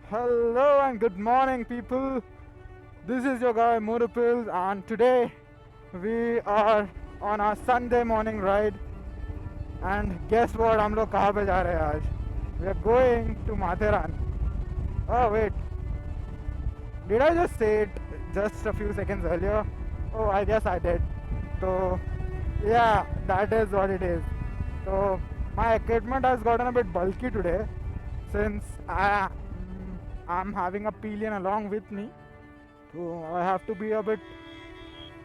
Hello and good morning, people. This is your guy Murupil, and today we are on our Sunday morning ride. And guess what? हम लोग कहाँ पे जा रहे हैं आज? We are going to Matheran. Oh wait, did I just say it just a few seconds earlier? Oh, I guess I did. So yeah, that is what it is. So my equipment has gotten a bit bulky today since I'm having a pillion along with me. So I have to be a bit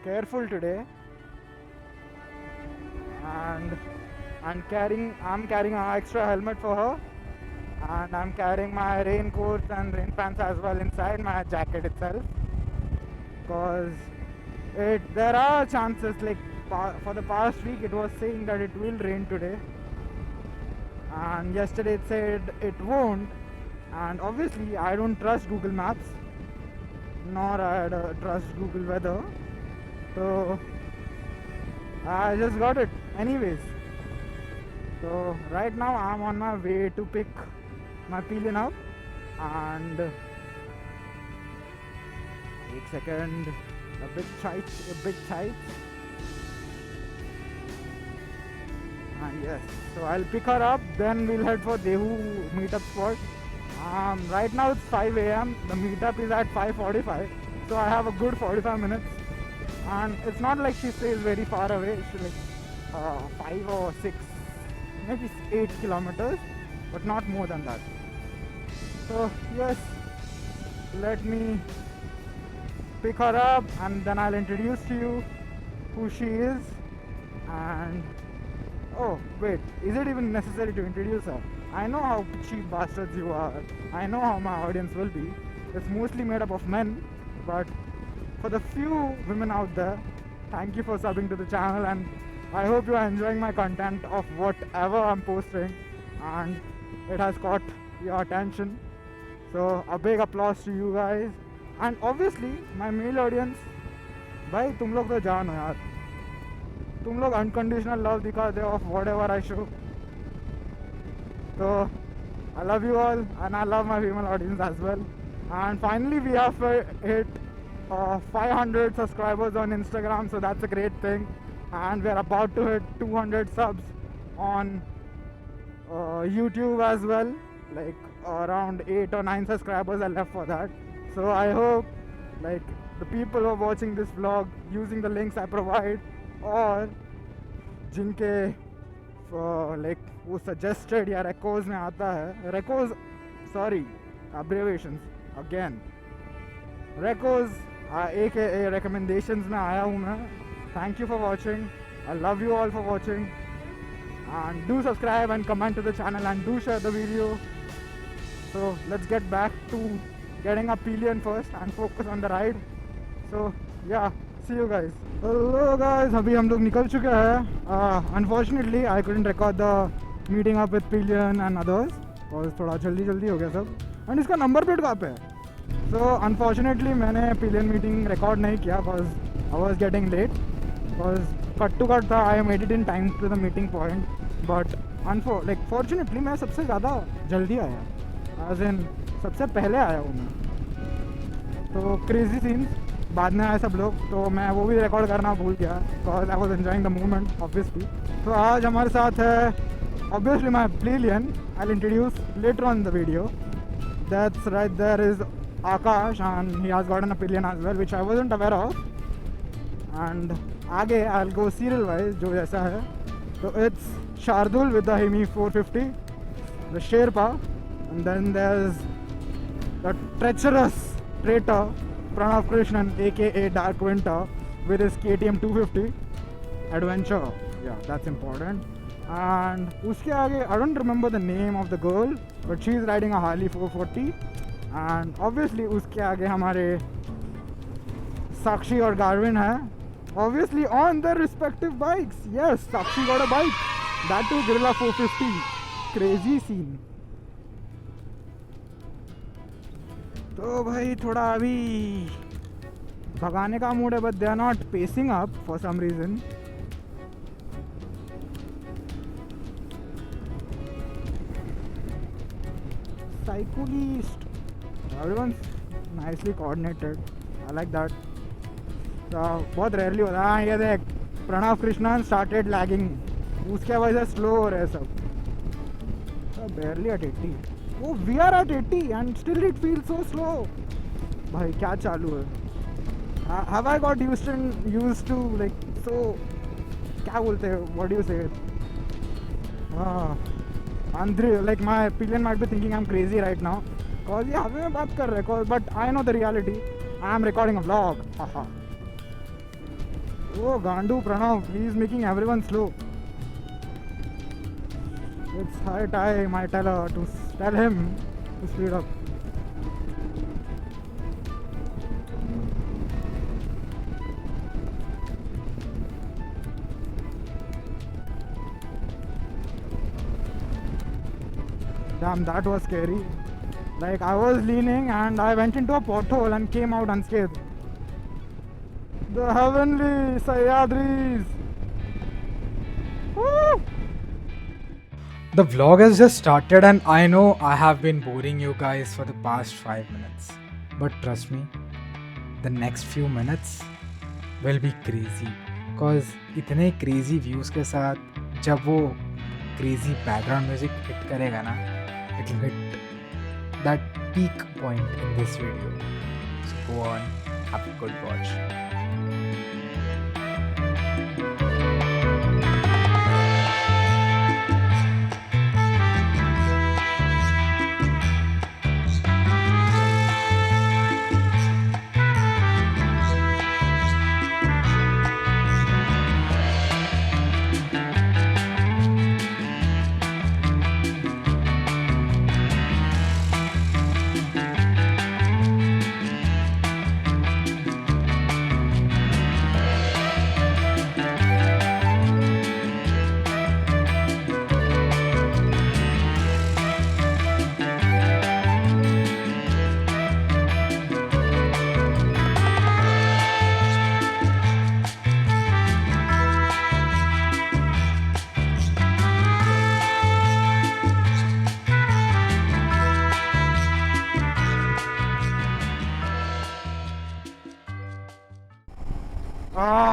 careful today, and I'm carrying an extra helmet for her, and I'm carrying my raincoat and rain pants as well inside my jacket itself, because there are chances, like for the past week it was saying that it will rain today, and yesterday it said it won't. And obviously I don't trust Google Maps, nor I trust Google Weather, so I just got it anyways. So right now I'm on my way to pick my pillion up, and एक second, a bit tight, and yes, so I'll pick her up, then we'll head for Dehu meetup spot. Right now it's 5 a.m. The meetup is at 5:45, so I have a good 45 minutes. And it's not like she stays very far away. She's like 5 or 6, maybe 8 kilometers, but not more than that. So yes, let me pick her up, and then I'll introduce to you who she is. And oh wait, is it even necessary to introduce her? I know how cheap bastards you are. I know how my audience will be. It's mostly made up of men, but for the few women out there, thank you for subbing to the channel, and I hope you are enjoying my content of whatever I'm posting, and it has caught your attention. So a big applause to you guys, and obviously my male audience. भाई तुम लोग तो जान हो यार, तुम लोग unconditional love दिखाते हो of whatever I show. So I love you all, and I love my female audience as well. And finally we have hit 500 subscribers on Instagram, so that's a great thing. And we're about to hit 200 subs on YouTube as well. Like around 8 or 9 subscribers are left for that. So I hope like the people who are watching this vlog using the links I provide, or जिनके like वो suggested या recos में आता है, recos, sorry, abbreviations again, recos aka recommendations में आया हूँ मैं. Thank you for watching. I love you all for watching, and do subscribe and comment to the channel, and do share the video. So let's get back to getting a pillion first and focus on the ride. So yeah, see you guys. Hello guys, अभी हम लोग निकल चुके हैं. Unfortunately I couldn't record the meeting up with pillion and others, और थोड़ा जल्दी हो गया सब. And इसका नंबर प्लेट कहाँ पे है? So unfortunately मैंने pillion meeting record नहीं किया because I was getting late. Because cut to cut था, I made it in time to the meeting point. But fortunately मैं सबसे ज़्यादा जल्दी आया, as in सबसे पहले आया हूँ मैं. तो crazy scenes बाद में आए सब लोग, तो मैं वो भी रिकॉर्ड करना भूल गया because I was enjoying the moment obviously. तो आज हमारे साथ है obviously my pillion. I'll introduce later on in the video. That's right, there is Akash, and he has gotten a pillion as well, which I wasn't aware of. And आगे I'll go serial wise जो जैसा है. So it's Shardul with the Hemi 450, the Sherpa, and then there's the treacherous traitor Pranav Krishnan aka Dark Winter with his KTM 250 adventure. Yeah, that's important. And उसके आगे I don't remember the name of the girl, but she's riding a Harley 440. And obviously उसके आगे हमारे Sakshi और Garvin है, obviously on their respective bikes. Yes, Sakshi got a bike, that too Guerrilla 450. Crazy scene. तो भाई थोड़ा अभी भगाने का मूड है, but they are not pacing up for some reason. Cyclist Everyone's nicely coordinated. I like that. तो बहुत rarely होता है. हाँ ये देख, प्रणव कृष्णन started lagging. उसके वजह से स्लो हो रहे हैं सब. Barely at 80. Oh, we are at 80 and still it feels so slow. भाई क्या चालू है? Have I got used to like so? क्या बोलते हैं? What do you say? Andre, like my pillion might be thinking I'm crazy right now. Cause ये हमें में बात कर रहे हैं. But I know the reality. I am recording a vlog. Haha. Oh, Gandu Pranav, he is making everyone slow. It's high time I tell him to speed up. Damn, that was scary. Like I was leaning and I went into a pothole and came out unscathed. The heavenly Sahyadris. Woo! The vlog has just started and I know I have been boring you guys for the past 5 minutes. But trust me, the next few minutes will be crazy. Cause इतने crazy views के साथ जब वो crazy background music hit करेगा ना, it will hit that peak point in this video. So go on, have a good watch.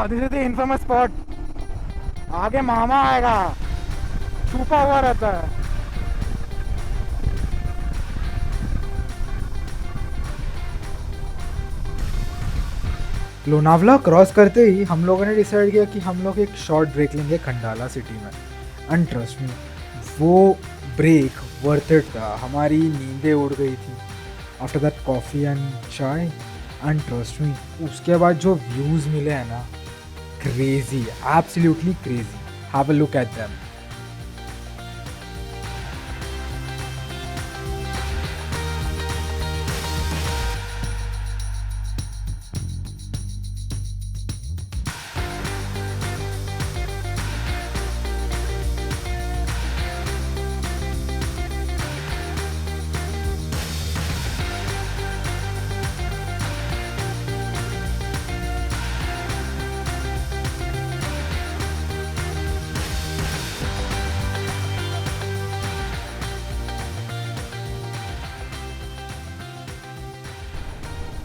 This is the infamous spot. आगे मामा आएगा, छुपा हुआ रहता है. लोनावला क्रॉस करते ही हम लोगों ने डिसाइड किया कि हम लोग एक शॉर्ट ब्रेक लेंगे खंडाला सिटी में. एंड ट्रस्ट मी, वो ब्रेक वर्थ इट था. हमारी नींदें उड़ गई थी आफ्टर दैट कॉफ़ी एंड चाय. एंड ट्रस्ट मी, उसके बाद जो व्यूज़ मिले हैं ना, crazy, absolutely crazy. Have a look at them.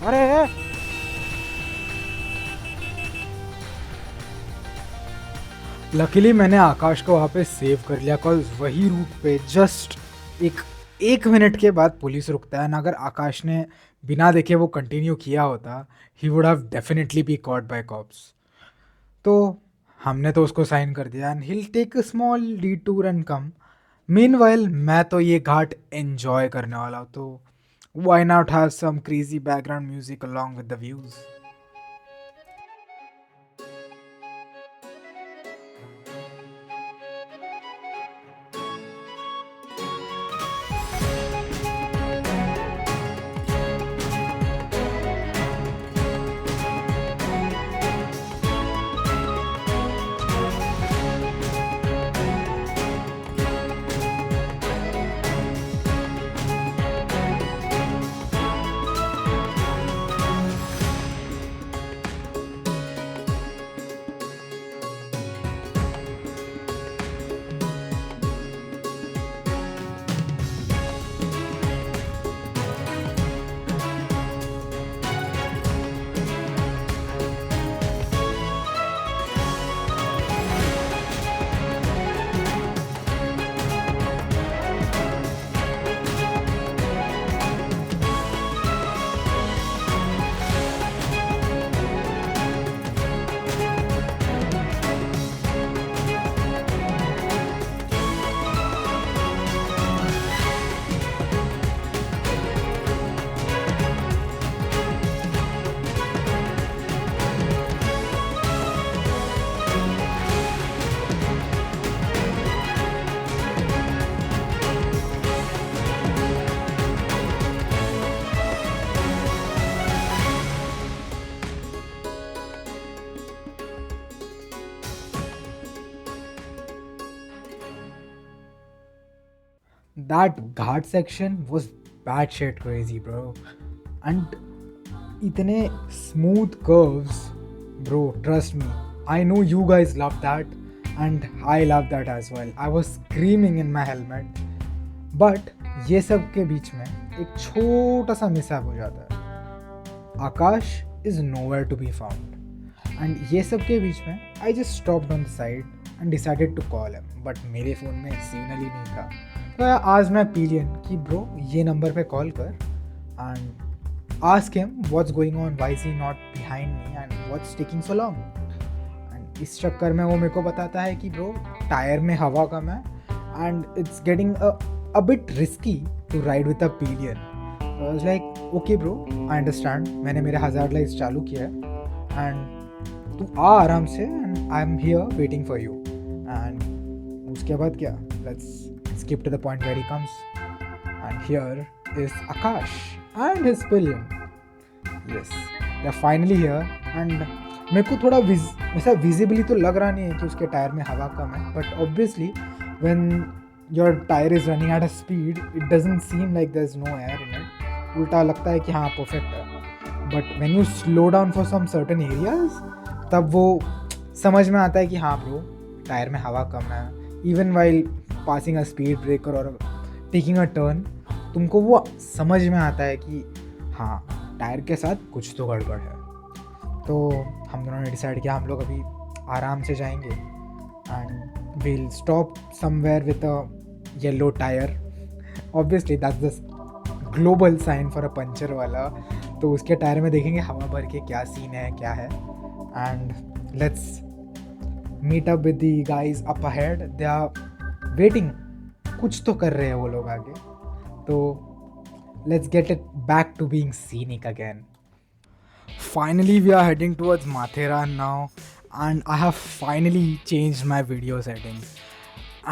अरे लकीली मैंने आकाश को वहाँ पे सेव कर लिया. कॉज वही रूट पे जस्ट एक मिनट के बाद पुलिस रुकता है. ना अगर आकाश ने बिना देखे वो कंटिन्यू किया होता, he would have definitely been caught by cops. तो हमने तो उसको साइन कर दिया and he'll take a small detour and come. Meanwhile मैं तो ये घाट एंजॉय करने वाला हूँ. तो why not have some crazy background music along with the views? that ghat section was bad shit crazy, bro. And itne smooth curves, bro, trust me, I know you guys love that and I love that as well. I was screaming in my helmet. But ये सब के बीच में एक छोटा सा mishap हो जाता है. आकाश is nowhere to be found. And ये सब के बीच में I just stopped on the side and decided to call him. But मेरे फ़ोन में सिग्नल ही नहीं था. तो आज मैं पिलियन कि ब्रो ये नंबर पे कॉल कर and ask him what's going on, why is he not behind me and what's taking so long. And इस चक्कर में वो मेरे को बताता है कि ब्रो टायर में हवा कम है and it's getting a bit risky to ride with a pillion. So I was like, okay bro, I understand. मैंने मेरे हज़ार लाइट्स चालू किया है and तू आ आराम से and I'm here waiting for you. And उसके बाद क्या? Let's skip to the point where he comes. And here is Akash and his pillion. Yes, they're finally here and मेरे को थोड़ा वैसा विजिबली तो लग रहा नहीं है कि उसके टायर में हवा कम है, but obviously when your tire is running at a speed, it doesn't seem like there's no air in it. उल्टा लगता है कि हाँ परफेक्ट है. But when you slow down for some certain areas, तब वो समझ में आता है कि हाँ ब्रो टायर में हवा कम है. Even while passing a speed breaker or taking a turn, तुमको वो समझ में आता है कि हाँ टायर के साथ कुछ तो गड़बड़ है. तो हम दोनों ने डिसाइड किया हम लोग अभी आराम से जाएंगे and we'll stop somewhere with a yellow tire. Obviously that's the global sign for a puncture वाला. तो उसके टायर में देखेंगे हवा भर के क्या सीन है क्या है. And let's meet up with the guys up ahead. They are waiting. कुछ तो कर रहे हैं वो लोग आगे. तो let's get it back to being scenic again. Finally we are heading towards Matheran now. And I have finally changed my video settings.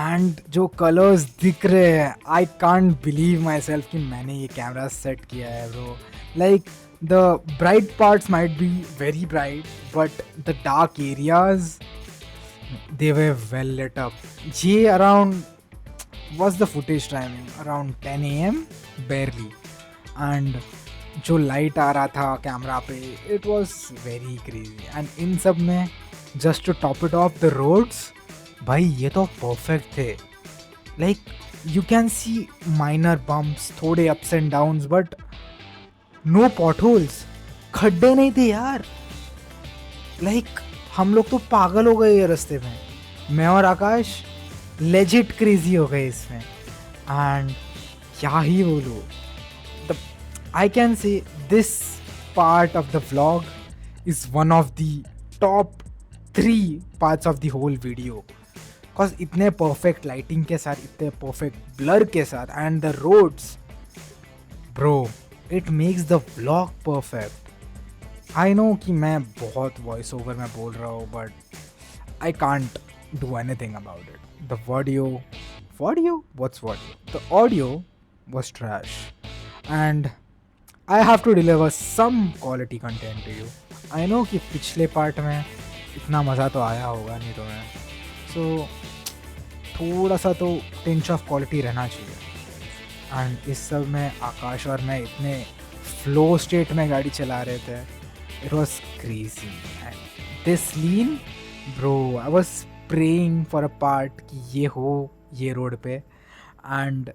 And जो कलर्स दिख रहे हैं I can't believe myself कि मैंने ये कैमरा सेट किया है bro. Like the bright parts might be very bright but the dark areas they were well lit up. ये around what's the footage timing? Around 10 AM barely. And जो light आ रहा था camera पे it was very crazy. And इन सब में just to top it off the roads, भाई ये तो perfect थे. Like you can see minor bumps, थोड़े ups and downs but no potholes. खड्डे नहीं थे यार. Like हम लोग तो पागल हो गए ये रास्ते में. मैं और आकाश legit crazy हो गए इसमें. And क्या ही बोलूँ. I can say this part of the vlog is one of the top 3 parts of the whole video. Cause इतने perfect lighting के साथ, इतने perfect blur के साथ and the roads, bro, it makes the vlog perfect. I know कि मैं बहुत voice over में बोल रहा हूँ but I can't do anything about it. The audio? What's audio? The audio was trash. And I have to deliver some quality content to you. I know कि पिछले part में इतना मज़ा तो आया होगा नहीं तो मैं. So थोड़ा सा तो टिंच ऑफ क्वालिटी रहना चाहिए. एंड इस सब में आकाश और मैं इतने फ्लो स्टेट में गाड़ी चला रहे थे. It was crazy. And this lean bro I was praying for a part कि ये हो ये रोड पे. And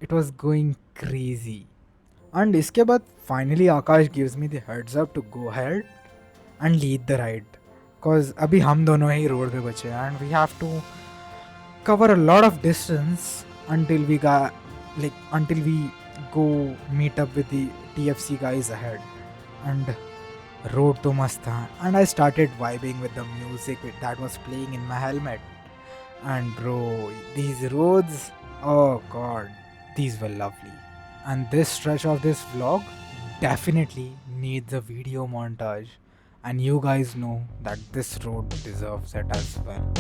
it was going crazy. And इसके बाद finally Akash gives me the heads up to go head and lead the ride. Because अभी हम दोनों ही रोड पे बचे and we have to cover a lot of distance until we go meet up with the TFC guys ahead. And road to mast tha. And I started vibing with the music that was playing in my helmet. And bro, these roads, oh god, these were lovely. And this stretch of this vlog definitely needs a video montage. And you guys know that this road deserves it as well.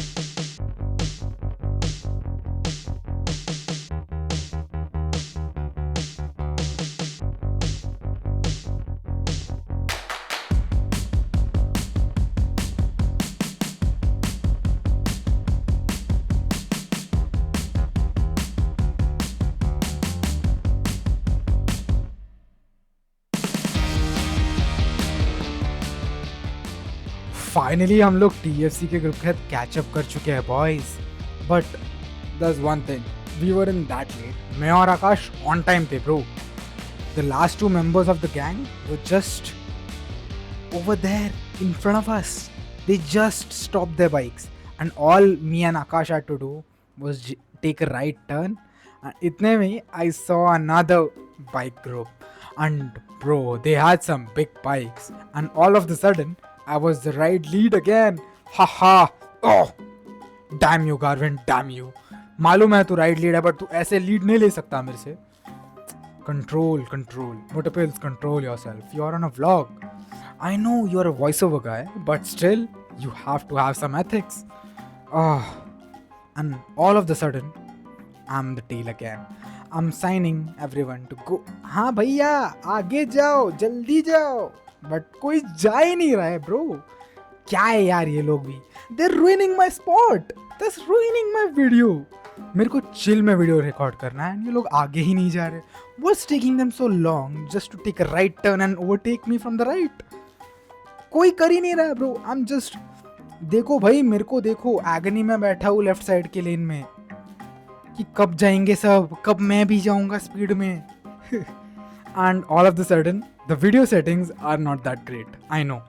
Finally हम लोग TFC के group के साथ catch up कर चुके हैं boys. But there's one thing, we weren't that late. मैं और आकाश on time थे bro. The last two members of the gang were just over there in front of us. They just stopped their bikes and all me and Akash had to do was take a right turn. And itne mein I saw another bike group and bro, they had some big bikes and all of the sudden I was the right lead again. Haha. Oh, damn you Garvin, damn you. मालूम है तू right lead है but तू ऐसे lead नहीं ले सकता मेरे से. Control Motorpills, control yourself. You are on a vlog. I know you are a voiceover guy, but still you have to have some ethics. And all of the sudden I'm the tail again. I'm signing everyone to go. हाँ भैया आगे जाओ, जल्दी जाओ. But कोई जा ही नहीं रहा है ब्रो. क्या है यार ये लोग भी. They're ruining my spot. That's ruining my video. मेरे को चिल में वीडियो रिकॉर्ड करना है एंड ये लोग आगे ही नहीं जा रहे. What's taking them so long just to take a right turn and overtake me from the right? कोई कर ही नहीं रहा है ब्रो. I'm just देखो भाई मेरे को देखो एगनी में बैठा हूँ लेफ्ट साइड के लेन में कि कब जाएंगे सब, कब मैं भी जाऊंगा स्पीड में. And all of the sudden the video settings are not that great. I know.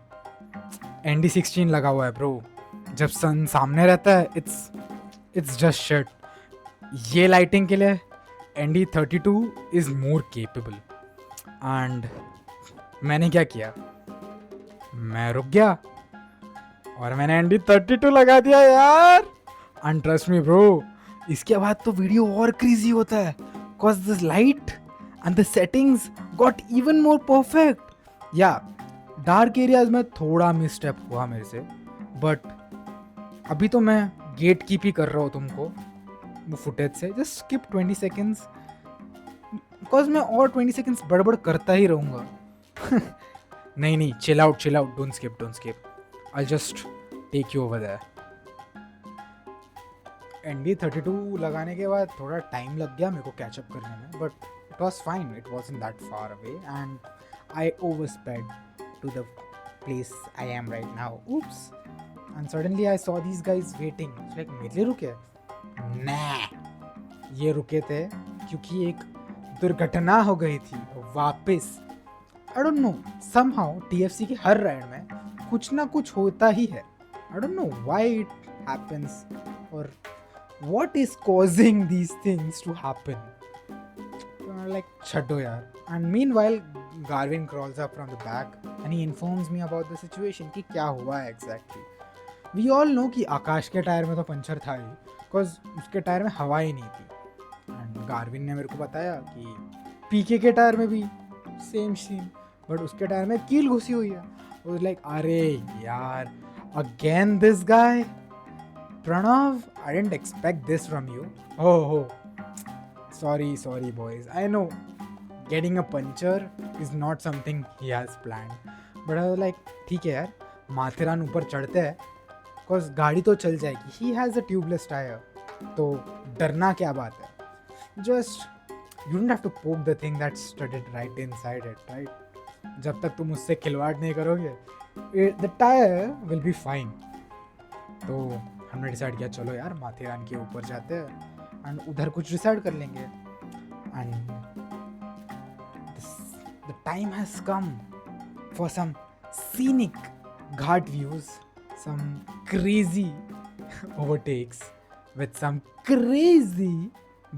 ND16 लगा हुआ है ब्रो. जब सन सामने रहता है it's just shit. ये लाइटिंग के लिए ND32 is more capable. And मैंने क्या किया, मैं रुक गया और मैंने ND32 लगा दिया यार. And trust me bro, इसके बाद तो वीडियो और क्रेजी होता है cause this light and the settings got even more perfect. या डार्क एरियाज में थोड़ा मिसस्टेप हुआ मेरे से बट अभी तो मैं गेट कीप ही कर रहा हूँ तुमको वो फुटेज से. जस्ट स्किप 20 सेकेंड्स बिकॉज मैं और 20 सेकेंड्स बड़बड़ करता ही रहूँगा. नहीं chill out don't skip. I just take you over there. ND32 लगाने के बाद थोड़ा टाइम लग गया मेरे को कैचअप करने में but it was fine. It wasn't that far away and I overspeed to the place I am right now. Oops. And suddenly I saw these guys waiting. It's like मेरे लिए रुके? Nah. ये रुके थे क्योंकि एक दुर्घटना हो गई थी वापस. I don't know. Somehow TFC के हर राइड में कुछ ना कुछ होता ही है. I don't know why it happens or what is causing these things to happen. Like छड्डो यार. And meanwhile Garvin crawls up from the back and he informs me about the situation कि क्या हुआ है exactly. We all know कि आकाश के tyre में तो पंचर था ही because उसके टायर में हवा ही नहीं थी. And गार्विन ने मेरे को बताया कि पीके के टायर में भी सेम सीन बट उसके टायर में कील घुसी हुई है. I was like अरे यार again this guy. Pranav, I didn't expect this from you. Oh. Sorry boys. I know getting a puncture is not something he has planned. But I was like ठीक है यार माथेरान ऊपर चढ़ते हैं cause गाड़ी तो चल जाएगी. He has a tubeless tire. तो डरना क्या बात है. Just you don't have to poke the thing that's studded right inside it, right? जब तक तुम उससे खिलवाड़ नहीं करोगे the tire will be fine. तो हमने डिसाइड किया चलो यार माथेरान के ऊपर जाते हैं एंड उधर कुछ डिसाइड कर लेंगे. And the time has come for some scenic ghat views, some crazy overtakes with some crazy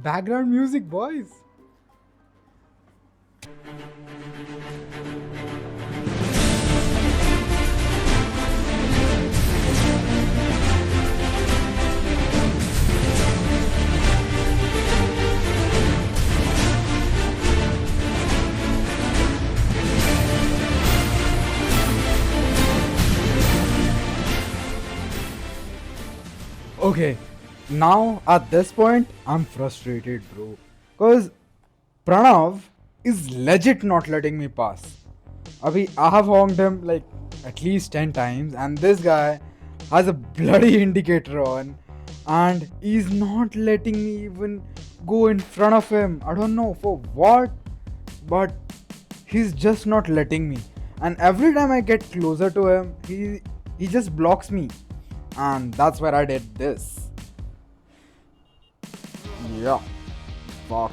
background music boys. Okay, now at this point, I'm frustrated, bro. Because Pranav is legit not letting me pass. Abhi, I have honked him like at least 10 times, and this guy has a bloody indicator on, and he's not letting me even go in front of him. I don't know for what, but he's just not letting me. And every time I get closer to him, he just blocks me, and that's where I did this. Yeah. Fuck.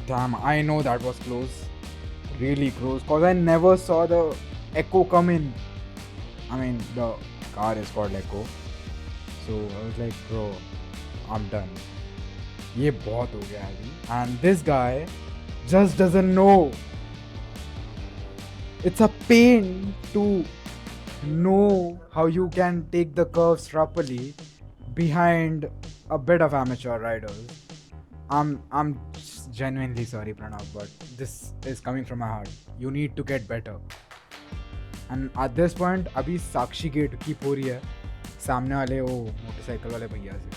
Damn, I know that was close. Really close. Cause I never saw the Echo come in. I mean, the car is called Echo. So I was like, bro, I'm done. ये बहुत हो गया अभी. And this guy just doesn't know. It's a pain to know how you can take the curves properly behind a bit of amateur riders. I'm genuinely sorry, Pranav, but this is coming from my heart. You need to get better. And at this point, अभी साक्षी gate की हो रही है सामने वाले वो motorcycle वाले भैया से.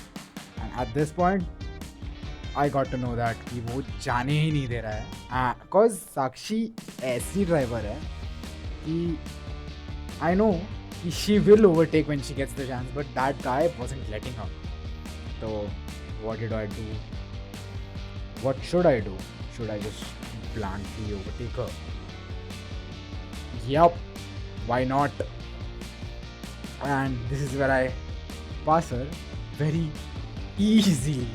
And at this point, I got to know that कि वो जाने ही नहीं दे रहा है. Cause साक्षी ऐसी ड्राइवर है कि I know कि she will overtake when she gets the chance, but that guy wasn't letting her. So what did I do? What should I do? Should I just bluntly overtake her? Yup, why not? And this is where I pass her very easily.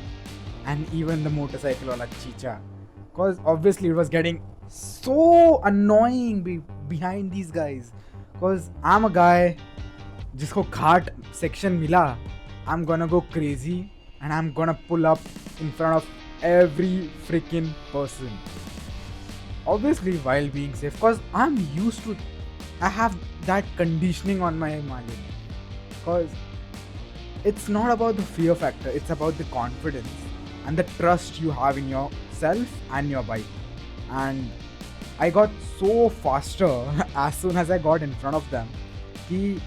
And even the motorcycle wala chicha, because obviously it was getting so annoying behind these guys. Because I'm a guy जिसको घाट section मिला, I'm gonna go crazy and I'm gonna pull up in front of every freaking person. Obviously while being safe, because I'm used to, I have that conditioning on my Himalayan. Because it's not about the fear factor, it's about the confidence and the trust you have in yourself and your bike. And I got so faster as soon as I got in front of them कि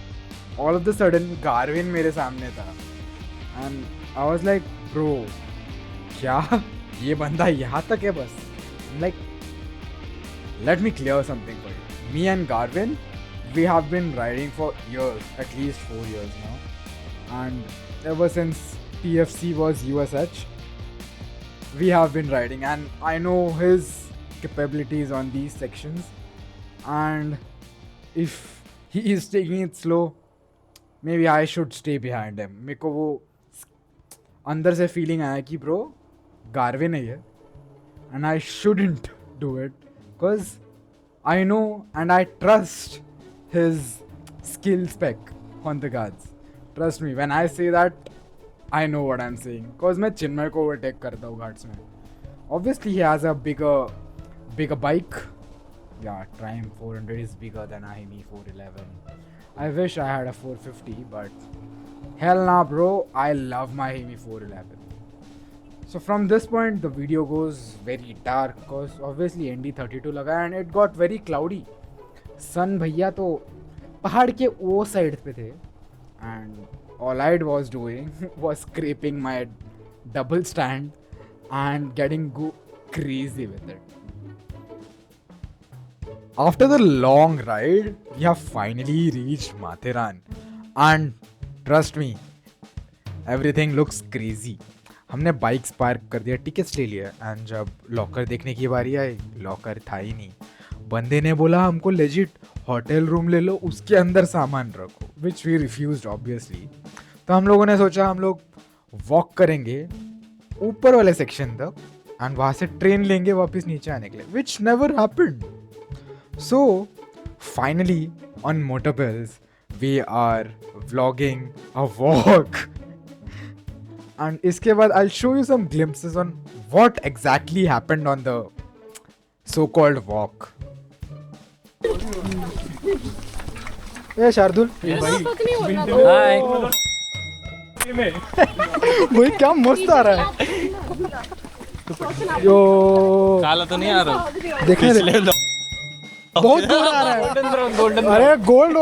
all of the sudden Garvin मेरे सामने था. And I was like, bro, क्या ये बंदा यहाँ तक है बस? I'm like, let me clear something for you. Me and Garvin, we have been riding for years, at least 4 years now. And ever since TFC was USH, we have been riding, and I know his capabilities on these sections. And if he is taking it slow, maybe I should stay behind him. मेरे को वो अंदर से feeling आया कि bro, Garvin है ये, and I shouldn't do it because I know and I trust his skill spec on the guards. Trust me when I say that, I know what I'm saying. Because मैं चिन्मय को overtake करता हूँ घाट्स में. Obviously he has a bigger bike. Yeah, Triumph 400 is bigger than a Hemi 411. I wish I had a 450, but hell nah bro, I love my Hemi 411. So from this point the video goes very dark because obviously ND32 लगा and it got very cloudy. Sun भैया तो पहाड़ के वो side पे थे and all I was doing was scraping my double stand and getting crazy with it. After the long ride, we have finally reached Matheran, and trust me, everything looks crazy. हमने bikes park कर दिया, tickets ले लिया, and जब locker देखने की बारी आई, locker था ही नहीं. बंदे ने बोला हमको लेजिट होटल रूम ले लो, उसके अंदर सामान रखो, विच वी रिफ्यूज्ड ऑब्वियसली. तो हम लोगों ने सोचा हम लोग वॉक करेंगे ऊपर वाले सेक्शन तक एंड वहाँ से ट्रेन लेंगे वापस नीचे आने के लिए, which never happened. So finally on मोटरपेल्स we are vlogging a walk, and इसके बाद I show you some glimpses on what exactly happened on the so called walk. Hey Shardul hi भाई क्या मस्त आ रहा है. यो काला तो नहीं आ रहा, देखने दे, बहुत दूर आ रहा है. गोल्डन अरे गोल्ड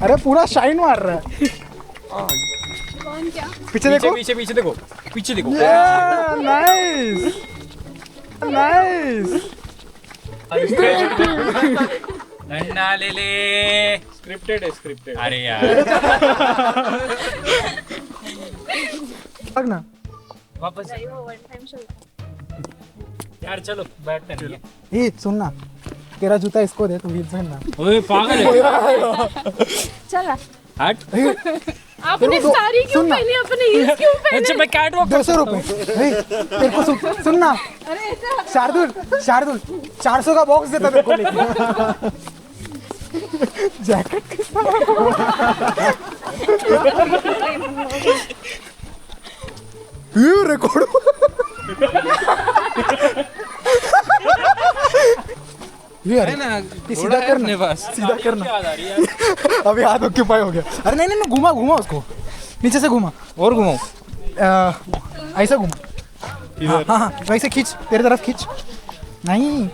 अरे पूरा शाइन मार रहा है. पीछे देखो, पीछे पीछे देखो, पीछे देखो. Nice nice. डंडा ले ले. स्क्रिप्टेड है, स्क्रिप्टेड. अरे यार भाग ना वापस यार, चलो बैठते हैं. ये सुनना, तेरा जूता इसको दे, तू हील्स पहनना। ओए पागल है। चला हट। आपने सारी क्यों पहनी, अपने हील्स क्यों पहने? अच्छा मैं कैट वॉक 200 रुपए तेरे को सुनना। अरे ऐसा शार्दुल 400 का बॉक्स देता मेरे को लेके। जैकेट ये रिकॉर्ड है ना, सीधा करने बस सीधा करना। याद आ रही है। अभी हाथ ऑक्यूपाई हो गया। अरे नहीं नहीं, घुमा उसको, नीचे से घुमा और घुमाओ। ऐसा घुमा। हाँ, वैसे खींच, तेरी तरफ खींच। नहीं,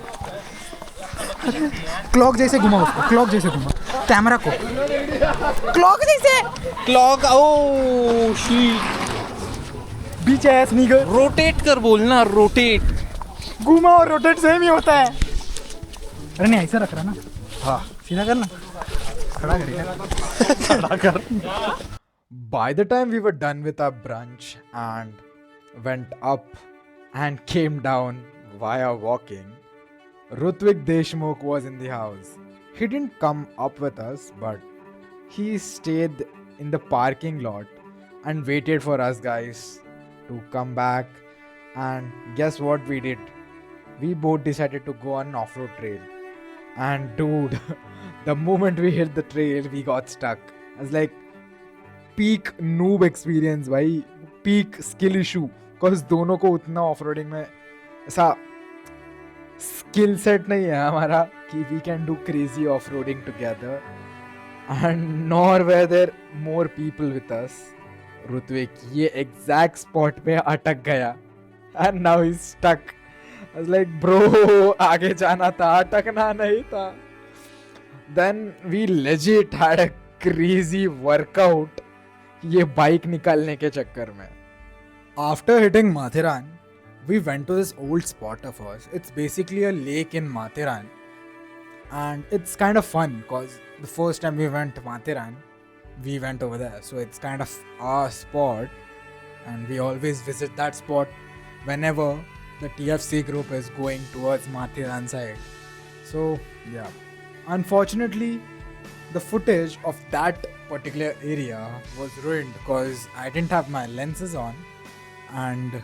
क्लॉक जैसे घुमा उसको, क्लॉक जैसे घुमा कैमरा को, क्लॉक जैसे। क्लॉक। Oh she. बीच ऐस नीगर। रोटेट कर बोलना, रोटेट। घुमा और रोटेट सेम ही होता है। अरे नहीं, ऐसा रख रहा ना। हाँ, सीधा करना, खड़ा कर। By the time we were done with our brunch and went up and came down via walking, Rutvik Deshmukh was in the house. He didn't come up with us, but he stayed in the parking lot and waited for us guys to come back. And guess what we did? We both decided to go on an off-road trail. And dude, the moment we hit the trail, we got stuck. I was like, peak noob experience भाई, peak skill issue. Cause दोनों को उतना off-roading में ऐसा skill set नहीं है हमारा कि we can do crazy off-roading together. And nor were there more people with us. Rutvik ये exact spot पे अटक गया. And now he's stuck. I was like, bro, आगे जाना था, अटकना नहीं था. Then we legit had a crazy workout ये बाइक निकालने के चक्कर में. After hitting Mathiran, we went to this old spot of ours. It's basically a lake in Mathiran. And it's kind of fun because the first time we went to Mathiran, we went over there. So it's kind of our spot. And we always visit that spot whenever the TFC group is going towards Mathiran side. So yeah, unfortunately, the footage of that particular area was ruined because I didn't have my lenses on and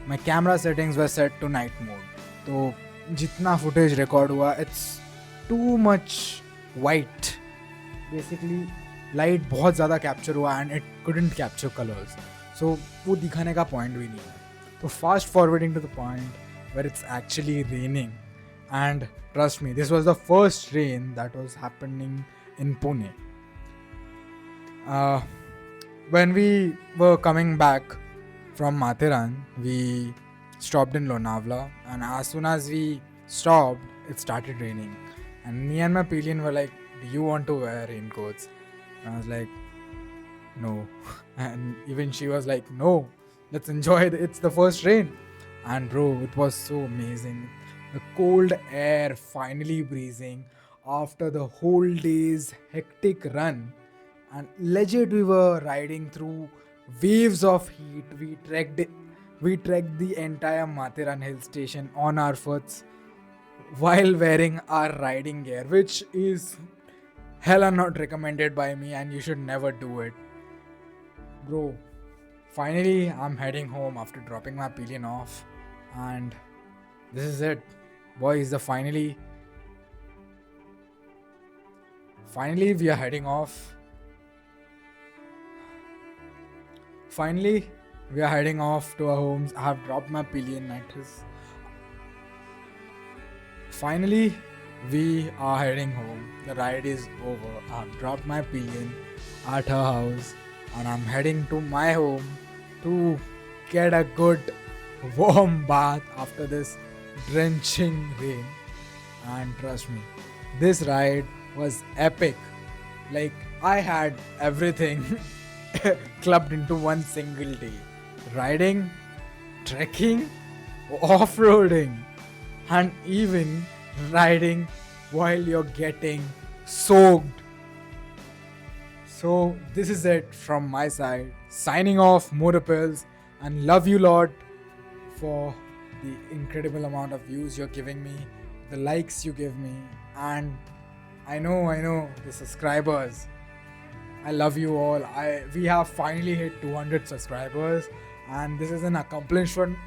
my camera settings were set to night mode. तो जितना footage record हुआ, it's too much white. Basically, light बहुत ज़्यादा capture हुआ and it couldn't capture colors. So वो दिखाने का point भी नहीं है. So fast forwarding to the point where it's actually raining, and trust me, this was the first rain that was happening in Pune. When we were coming back from Mathiran, we stopped in Lonavala, and as soon as we stopped, it started raining. And me and my pillion were like, "Do you want to wear raincoats?" And I was like, "No." And even she was like, "No, let's enjoy it. It's the first rain." And bro, it was so amazing. The cold air finally breezing after the whole day's hectic run. And legit, we were riding through waves of heat. We trekked the entire Mathiran hill station on our foots while wearing our riding gear, which is hella not recommended by me, and you should never do it. Bro, finally I'm heading home after dropping my pillion off, and this is it, boys. Finally we are heading off. Finally, we are heading off to our homes. I have dropped my pillion at his. Finally, we are heading home. The ride is over. I have dropped my pillion at her house, and I'm heading to my home to get a good warm bath after this drenching rain. And trust me, this ride was epic. Like, I had everything clubbed into one single day. Riding, trekking, off-roading, and even riding while you're getting soaked. So this is it from my side. Signing off, Morapils, and love you lot for the incredible amount of views you're giving me. the likes you give me, and I know the subscribers. I love you all. We have finally hit 200 subscribers, and this is an accomplishment.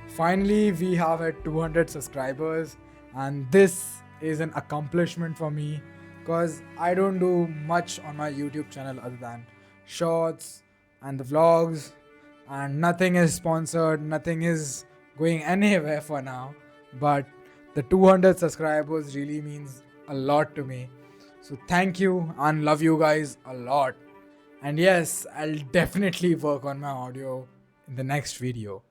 Finally, we have hit 200 subscribers, and this is an accomplishment for me because I don't do much on my YouTube channel other than shorts and the vlogs, and nothing is sponsored, nothing is going anywhere for now. But the 200 subscribers really means a lot to me. So thank you and love you guys a lot. And yes, I'll definitely work on my audio in the next video.